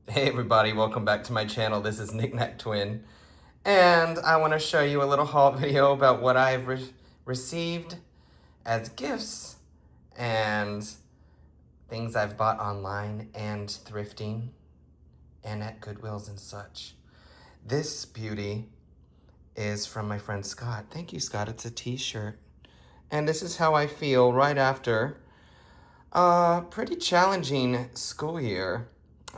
Hey everybody, welcome back to my channel. This is Knickknack Twin, and I want to show you a little haul video about what I've received as gifts and things I've bought online and thrifting and at Goodwills and such. This beauty is from my friend Scott. Thank you, Scott. It's a t-shirt. And this is how I feel right after a pretty challenging school year.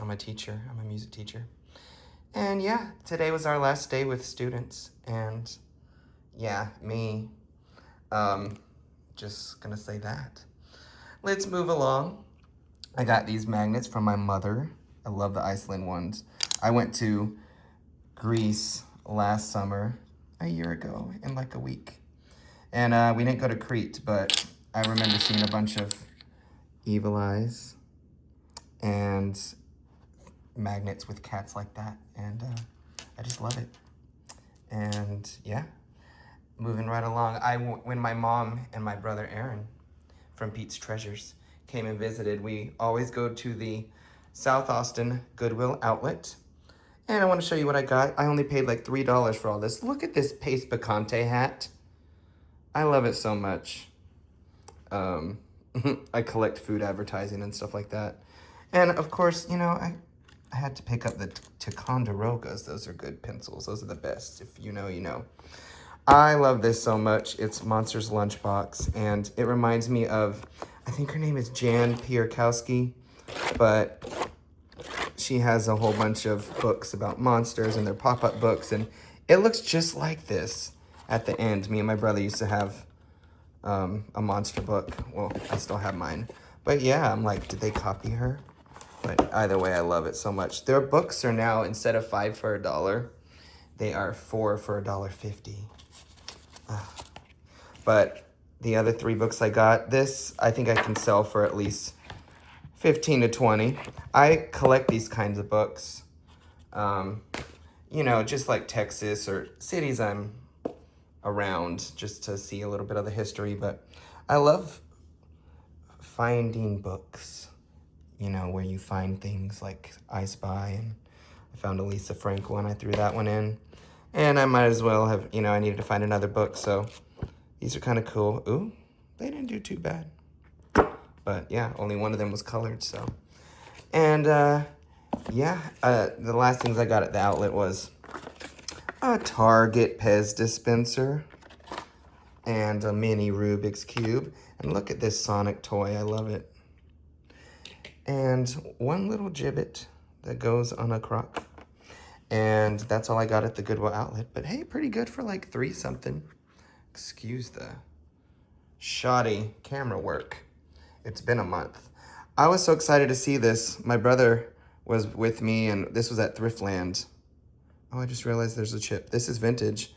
I'm a teacher. I'm a music teacher. And yeah, today was our last day with students, and yeah, me, just gonna say that. Let's move along. I got these magnets from my mother. I love the Iceland ones. I went to Greece last summer, a year ago, in like a week. And we didn't go to Crete, but I remember seeing a bunch of evil eyes and magnets with cats like that, and I just love it. And yeah, moving right along, when my mom and my brother Aaron from Pete's Treasures came and visited, we always go to the South Austin Goodwill outlet. And I want to show you what I got. I only paid like $3 for all this. Look at this Pace Picante hat. I love it so much. I collect food advertising and stuff like that. And of course, you know, I had to pick up the Ticonderogas. Those are good pencils. Those are the best. If you know, you know. I love this so much. It's Monster's Lunchbox, and it reminds me of, I think her name is Jan Pierkowski, but she has a whole bunch of books about monsters, and they're pop-up books, and it looks just like this at the end. Me and my brother used to have a monster book. Well, I still have mine. But yeah, I'm like, did they copy her? But either way, I love it so much. Their books are now, instead of 5 for $1, they are 4 for $1.50. But the other 3 books I got, this I think I can sell for at least 15 to 20. I collect these kinds of books. You know, just like Texas or cities I'm around, just to see a little bit of the history. But I love finding books, you know, where you find things like I Spy, and I found a Lisa Frank one. I threw that one in. And I might as well have, you know, I needed to find another book, so these are kind of cool. Ooh, they didn't do too bad. But yeah, only one of them was colored, so. And yeah, the last things I got at the outlet was a Target Pez dispenser and a mini Rubik's Cube. And look at this Sonic toy, I love it. And one little gibbet that goes on a crock. And that's all I got at the Goodwill outlet. But hey, pretty good for like 3 something. Excuse the shoddy camera work. It's been a month. I was so excited to see this. My brother was with me, and this was at Thriftland. Oh, I just realized there's a chip. This is vintage.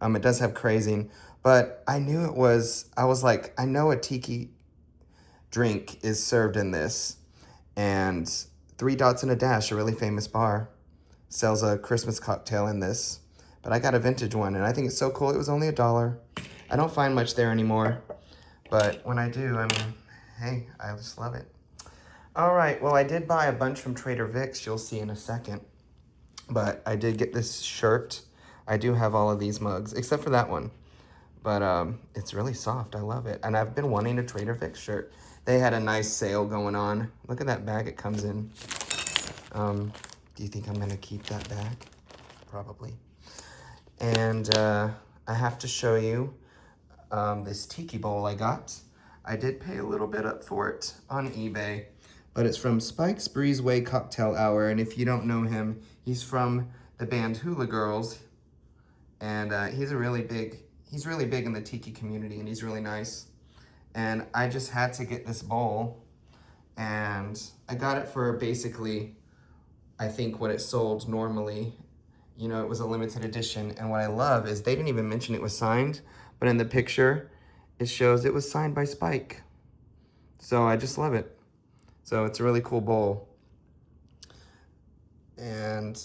It does have crazing, but I knew it was, I was like, I know a Tiki drink is served in this, and 3 Dots and a Dash, a really famous bar, sells a Christmas cocktail in this, but I got a vintage one, and I think it's so cool. It was only $1. I don't find much there anymore, but when I do, I mean, hey, I just love it. All right, well, I did buy a bunch from Trader Vic's, you'll see in a second, but I did get this shirt. I do have all of these mugs, except for that one, but it's really soft. I love it, and I've been wanting a Trader Vic's shirt. They had a nice sale going on. Look at that bag it comes in. Do you think I'm gonna keep that bag? Probably. And I have to show you this Tiki bowl I got. I did pay a little bit up for it on eBay, but it's from Spike's Breezeway Cocktail Hour, and if you don't know him, he's from the band Hula Girls, and he's really big in the Tiki community, and he's really nice. And I just had to get this bowl, and I got it for basically, I think, what it sold normally. You know, it was a limited edition, and what I love is they didn't even mention it was signed, but in the picture, it shows it was signed by Spike. So I just love it. So it's a really cool bowl. And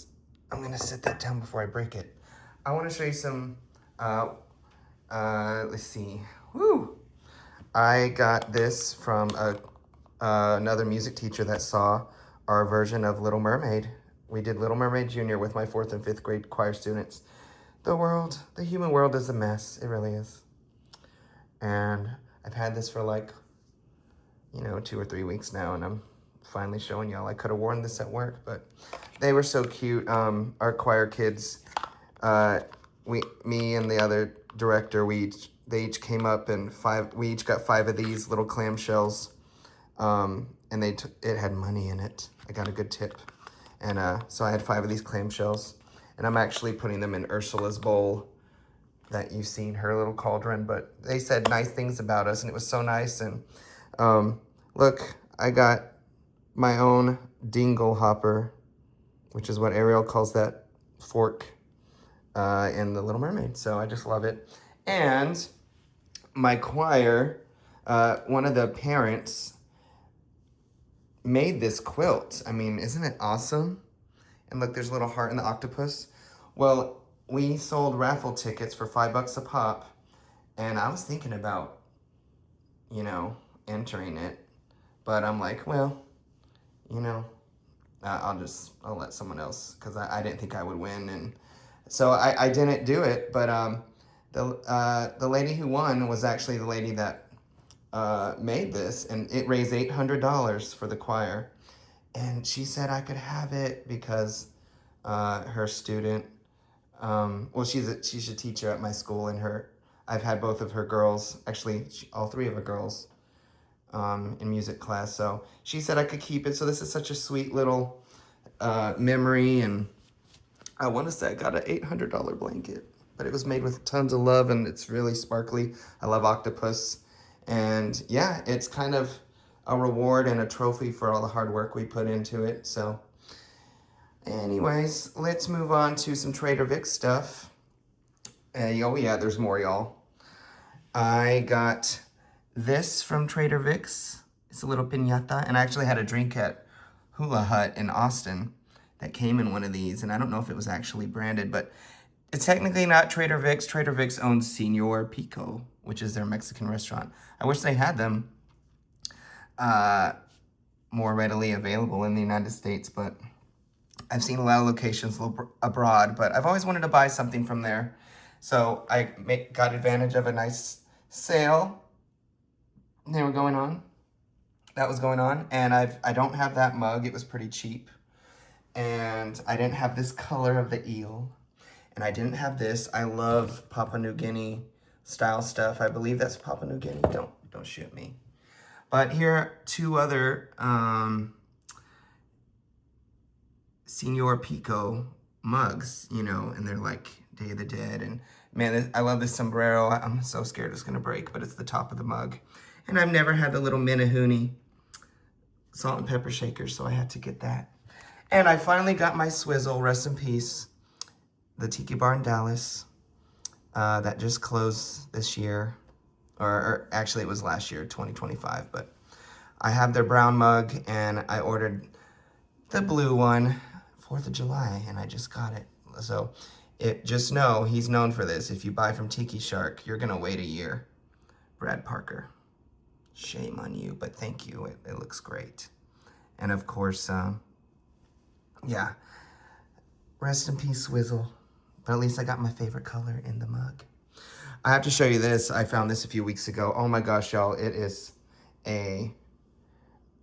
I'm gonna set that down before I break it. I wanna show you some, let's see, woo! I got this from another music teacher that saw our version of Little Mermaid we did Little Mermaid Junior with my 4th and 5th grade choir students. The human world is a mess. It really is. And I've had this for like, 2 or 3 weeks now, and I'm finally showing y'all. I could have worn this at work, but they were so cute. Our choir kids, me and the other director, they each came up and we each got 5 of these little clamshells, and it had money in it. I got a good tip. And so I had 5 of these clamshells, and I'm actually putting them in Ursula's bowl that you've seen, her little cauldron. But they said nice things about us, and it was so nice. And look, I got my own dingle hopper, which is what Ariel calls that fork in The Little Mermaid. So I just love it. And my choir, one of the parents made this quilt. I mean, isn't it awesome? And look, there's a little heart in the octopus. Well, we sold raffle tickets for $5 a pop, and I was thinking about, entering it, but I'm like, well, I'll let someone else, because I didn't think I would win, and so I didn't do it. But the lady who won was actually the lady that made this, and it raised $800 for the choir. And she said I could have it because her student, she's a teacher at my school, and I've had both of her girls, actually all 3 of her girls, in music class. So she said I could keep it. So this is such a sweet little memory, and I want to say I got an $800 blanket, but it was made with tons of love, and it's really sparkly. I love octopus. And yeah, it's kind of a reward and a trophy for all the hard work we put into it. So anyways, let's move on to some Trader Vic's stuff. Oh yeah, there's more, y'all. I got this from Trader Vic's. It's a little piñata, and I actually had a drink at Hula Hut in Austin that came in one of these, and I don't know if it was actually branded, but it's technically not Trader Vic's. Trader Vic's owns Senor Pico, which is their Mexican restaurant. I wish they had them more readily available in the United States, but I've seen a lot of locations abroad, but I've always wanted to buy something from there. So I got advantage of a nice sale. That was going on, and I don't have that mug. It was pretty cheap. And I didn't have this color of the eel. And I didn't have this. I love Papua New Guinea style stuff. I believe that's Papua New Guinea. Don't shoot me. But here are 2 other Senor Pico mugs, and they're like Day of the Dead. And man, I love this sombrero. I'm so scared it's gonna break, but it's the top of the mug. And I've never had the little Minahoonie salt and pepper shaker, so I had to get that. And I finally got my swizzle, rest in peace, the Tiki bar in Dallas, that just closed this year, or actually it was last year, 2025, but I have their brown mug, and I ordered the blue one, 4th of July, and I just got it. So just know he's known for this. If you buy from Tiki Shark, you're gonna wait a year. Brad Parker, shame on you, but thank you, it looks great. And of course, yeah, rest in peace, Swizzle. But at least I got my favorite color in the mug. I have to show you this. I found this a few weeks ago. Oh my gosh, y'all. It is a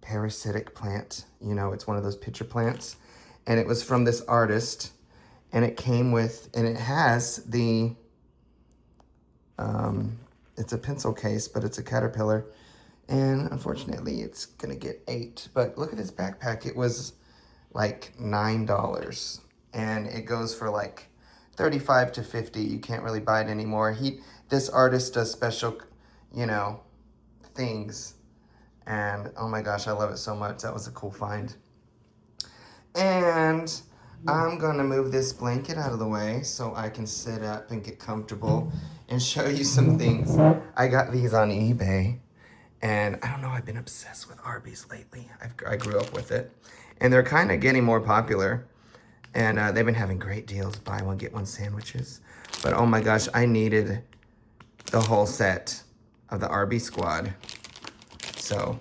parasitic plant. It's one of those pitcher plants. And it was from this artist. And it came with, and it has the, it's a pencil case, but it's a caterpillar. And unfortunately, it's going to get 8. But look at this backpack. It was like $9. And it goes for like 35 to 50. You can't really buy it anymore. This artist does special, things. And oh my gosh, I love it so much. That was a cool find. And I'm gonna move this blanket out of the way so I can sit up and get comfortable and show you some things. I got these on eBay, and I don't know, I've been obsessed with Arby's lately. I grew up with it, and they're kind of getting more popular. And they've been having great deals, buy one, get one sandwiches. But oh my gosh, I needed the whole set of the Arby's squad. So,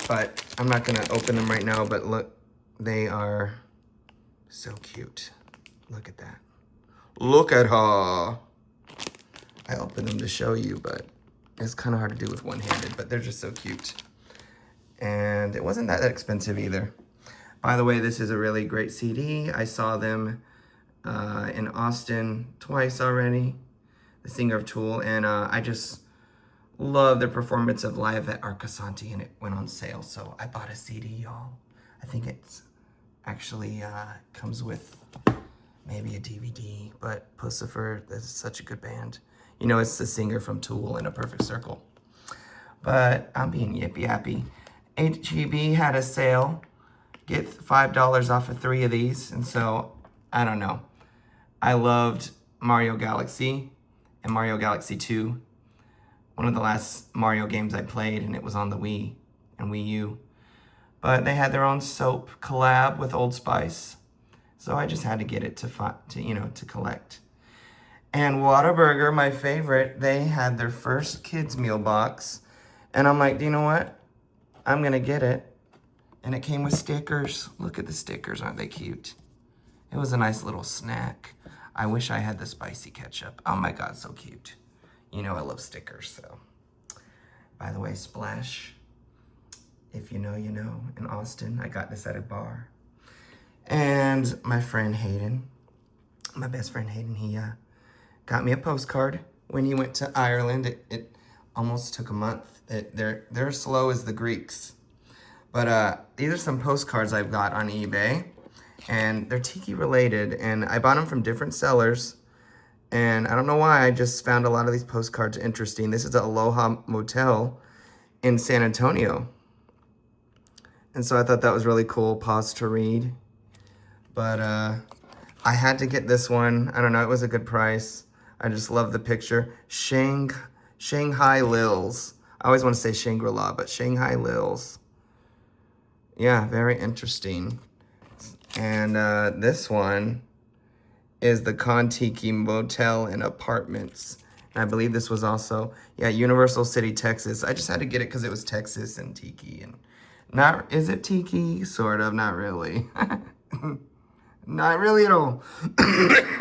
but I'm not gonna open them right now, but look, they are So cute. Look at that. Look at her. I opened them to show you, but it's kind of hard to do with one-handed, but they're just so cute. And it wasn't that expensive either. By the way, this is a really great CD. I saw them in Austin twice already, the singer of Tool, and I just love their performance of Live at Arcosanti, and it went on sale, so I bought a CD, y'all. I think it's actually comes with maybe a DVD, but Pussifer is such a good band. You know, it's the singer from Tool in A Perfect Circle. But I'm being yippy-yappy. HEB had a sale. Get $5 off of 3 of these. And so, I don't know. I loved Mario Galaxy and Mario Galaxy 2. One of the last Mario games I played, and it was on the Wii and Wii U. But they had their own soap collab with Old Spice. So I just had to get it to collect. And Whataburger, my favorite, they had their first kids meal box. And I'm like, do you know what? I'm going to get it. And it came with stickers. Look at the stickers. Aren't they cute? It was a nice little snack. I wish I had the spicy ketchup. Oh my God, so cute. You know I love stickers, so. By the way, Splash, if you know, you know. In Austin, I got this at a bar. And my friend Hayden, my best friend Hayden, he got me a postcard when he went to Ireland. It almost took a month. They're slow as the Greeks. But these are some postcards I've got on eBay. And they're Tiki related. And I bought them from different sellers. And I don't know why, I just found a lot of these postcards interesting. This is the Aloha Motel in San Antonio. And so I thought that was really cool. Pause to read. But I had to get this one. I don't know, it was a good price. I just love the picture. Shanghai Lils. I always want to say Shangri-La, but Shanghai Lils. Yeah, very interesting. And this one is the Tiki Motel and Apartments. And I believe this was also, yeah, Universal City, Texas. I just had to get it because it was Texas and Tiki. And is it Tiki? Sort of, not really. Not really at all.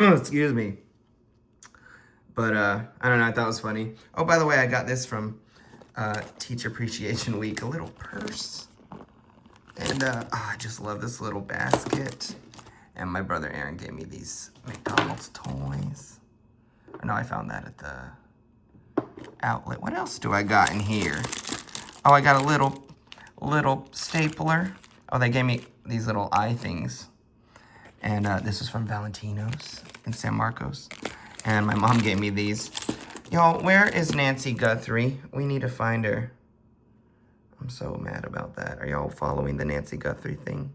Excuse me. But I don't know, I thought it was funny. Oh, by the way, I got this from Teacher Appreciation Week, a little purse. And I just love this little basket. And my brother Aaron gave me these McDonald's toys. No, I found that at the outlet. What else do I got in here? Oh, I got a little stapler. Oh, they gave me these little eye things. And this was from Valentino's in San Marcos. And my mom gave me these. Y'all, where is Nancy Guthrie? We need to find her. I'm so mad about that. Are y'all following the Nancy Guthrie thing?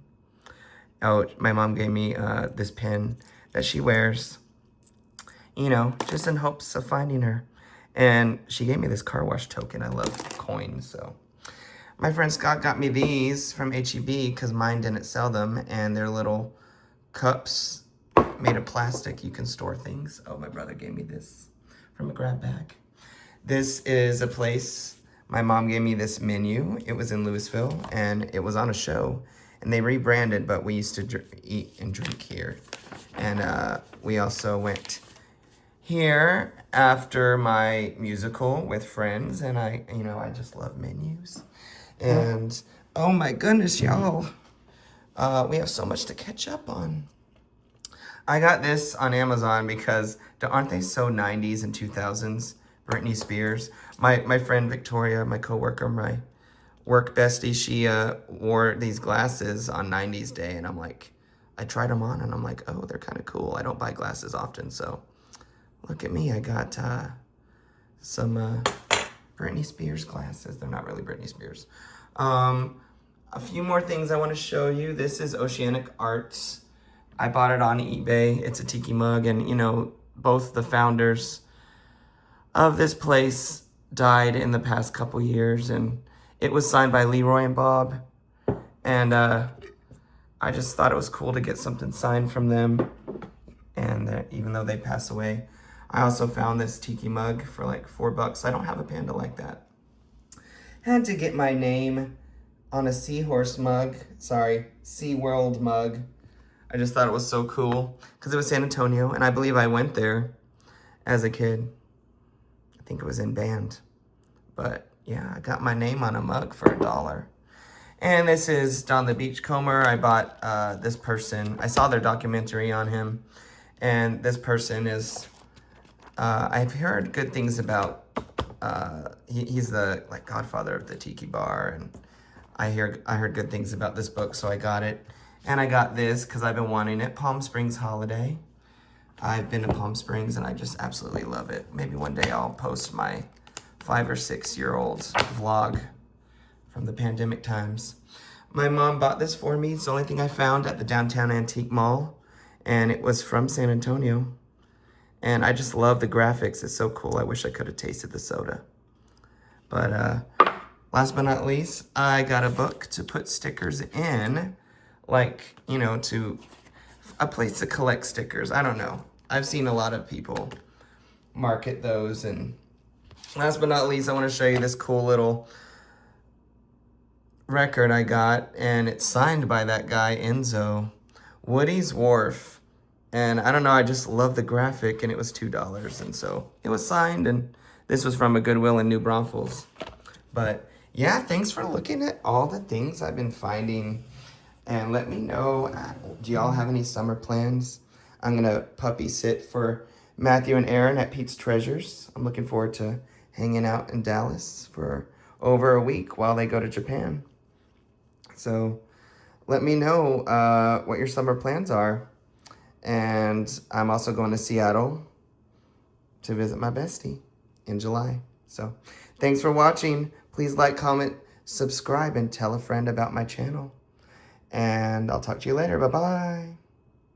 Oh, my mom gave me this pin that she wears, you know, just in hopes of finding her. And she gave me this car wash token. I love coins, so. My friend Scott got me these from HEB because mine didn't sell them. And they're little cups made of plastic. You can store things. Oh, my brother gave me this from a grab bag. This is a place. My mom gave me this menu. It was in Louisville, and it was on a show. And they rebranded, but we used to eat and drink here. And we also went here after my musical with friends. And I just love menus. And, oh my goodness, y'all. We have so much to catch up on. I got this on Amazon because aren't they so 90s and 2000s? Britney Spears. My friend Victoria, my coworker, my work bestie, she wore these glasses on 90s Day, and I'm like, I tried them on, and I'm like, oh, they're kind of cool. I don't buy glasses often, so look at me. I got some Britney Spears glasses. They're not really Britney Spears. A few more things I want to show you. This is Oceanic Arts. I bought it on eBay. It's a tiki mug, and, you know, both the founders of this place died in the past couple years, and it was signed by Leroy and Bob, and I just thought it was cool to get something signed from them, and even though they passed away. I also found this tiki mug for like $4. I don't have a panda like that. Had to get my name on a seahorse mug, sorry, SeaWorld mug. I just thought it was so cool because it was San Antonio, and I believe I went there as a kid. I think it was in band. But yeah, I got my name on a mug for $1. And this is Don the Beachcomber. I bought this person. I saw their documentary on him. And this person is, I've heard good things about, he's the like godfather of the Tiki bar. And I heard good things about this book, so I got it. And I got this because I've been wanting it. Palm Springs Holiday. I've been to Palm Springs and I just absolutely love it. Maybe one day I'll post my 5 or 6 year old vlog from the pandemic times. My mom bought this for me. It's the only thing I found at the downtown antique mall. And it was from San Antonio. And I just love the graphics. It's so cool. I wish I could have tasted the soda. But last but not least, I got a book to put stickers in. Like, you know, to a place to collect stickers. I don't know. I've seen a lot of people market those. And last but not least, I want to show you this cool little record I got. And it's signed by that guy, Enzo. Woody's Wharf. And I don't know, I just love the graphic, and it was $2. And so it was signed, and this was from a Goodwill in New Braunfels. But yeah, thanks for looking at all the things I've been finding. And let me know, do y'all have any summer plans? I'm gonna puppy sit for Matthew and Aaron at Pete's Treasures. I'm looking forward to hanging out in Dallas for over a week while they go to Japan. So let me know what your summer plans are. And I'm also going to Seattle to visit my bestie in July. So thanks for watching. Please like, comment, subscribe, and tell a friend about my channel. And I'll talk to you later. Bye-bye.